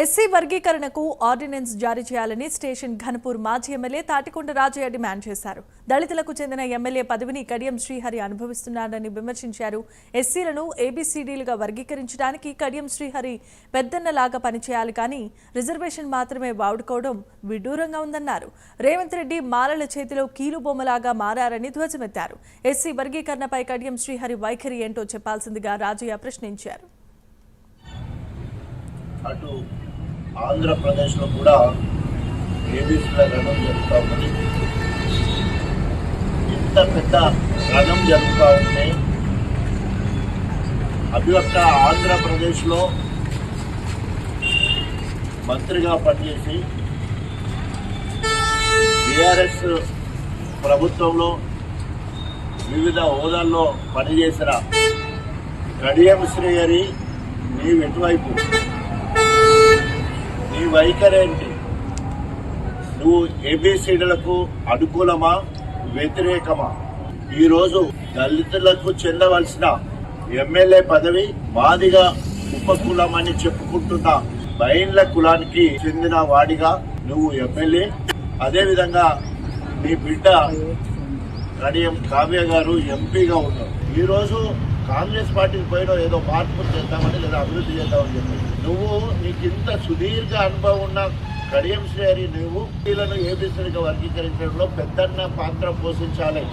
SC వర్గీకరణకు ordinance జారీ చేయాలని స్టేషన్ ఘనపూర్ మాజీ ఎమ్మెల్యే తాటికొండ రాజయ్య డిమాండ్ చేశారు. దళితులకు చెందిన ఎమ్మెల్యే పదవిని కడియం శ్రీహరి అనుభవిస్తున్నారని విమర్శించారు. ఎస్సీలను ఏబీసీడీలుగా వర్గీకరించడానికి కడియం శ్రీహరి పెద్దన్నలాగా పనిచేయాలి కానీ రిజర్వేషన్ మాత్రమే వాడుకోవడం విడ్డూరంగా ఉందన్నారు. రేవంత్ రెడ్డి మాలల చేతిలో కీలుబొమ్మలాగా మారారని ధ్వజమెత్తారు. ఎస్సీ వర్గీకరణపై కడియం శ్రీహరి వైఖరి ఏంటో చెప్పాల్సిందిగా రాజయ్య ప్రశ్నించారు. అటు ఆంధ్రప్రదేశ్లో కూడా ఏబీసీల రణం జరుగుతూ ఉన్నది. ఇంత పెద్ద రణం జరుగుతూ ఉంటే అభివక్త ఆంధ్రప్రదేశ్లో మంత్రిగా పనిచేసి బీఆర్ఎస్ ప్రభుత్వంలో వివిధ హోదాల్లో పనిచేసిన కడియం శ్రీహరి నీవు ఎటువైపు, నీ వైఖరేంటి? నువ్వు ఏబీసీడీలకు అనుకూలమా వ్యతిరేకమా? ఈరోజు దళితులకు చెందవలసిన ఎమ్మెల్యే పదవి మాదిగా ఉపకులం అని చెప్పుకుంటున్న బైన్ల కులానికి చెందిన వాడిగా నువ్వు ఎమ్మెల్యే, అదేవిధంగా నీ బిడ్డ కడియం కావ్య గారు ఎంపీగా ఉన్నారు. ఈరోజు కాంగ్రెస్ పార్టీకి పోయినా ఏదో మార్పు చేద్దామని లేదా అభివృద్ధి చేద్దామని చెప్పి నువ్వు నీకింత సుదీర్ఘ అనుభవం ఉన్న కడియం శ్రీహరి నువ్వు వీళ్ళను ఏబీసీలుగా వర్గీకరించడంలో పెద్దన్న పాత్ర పోషించాలి.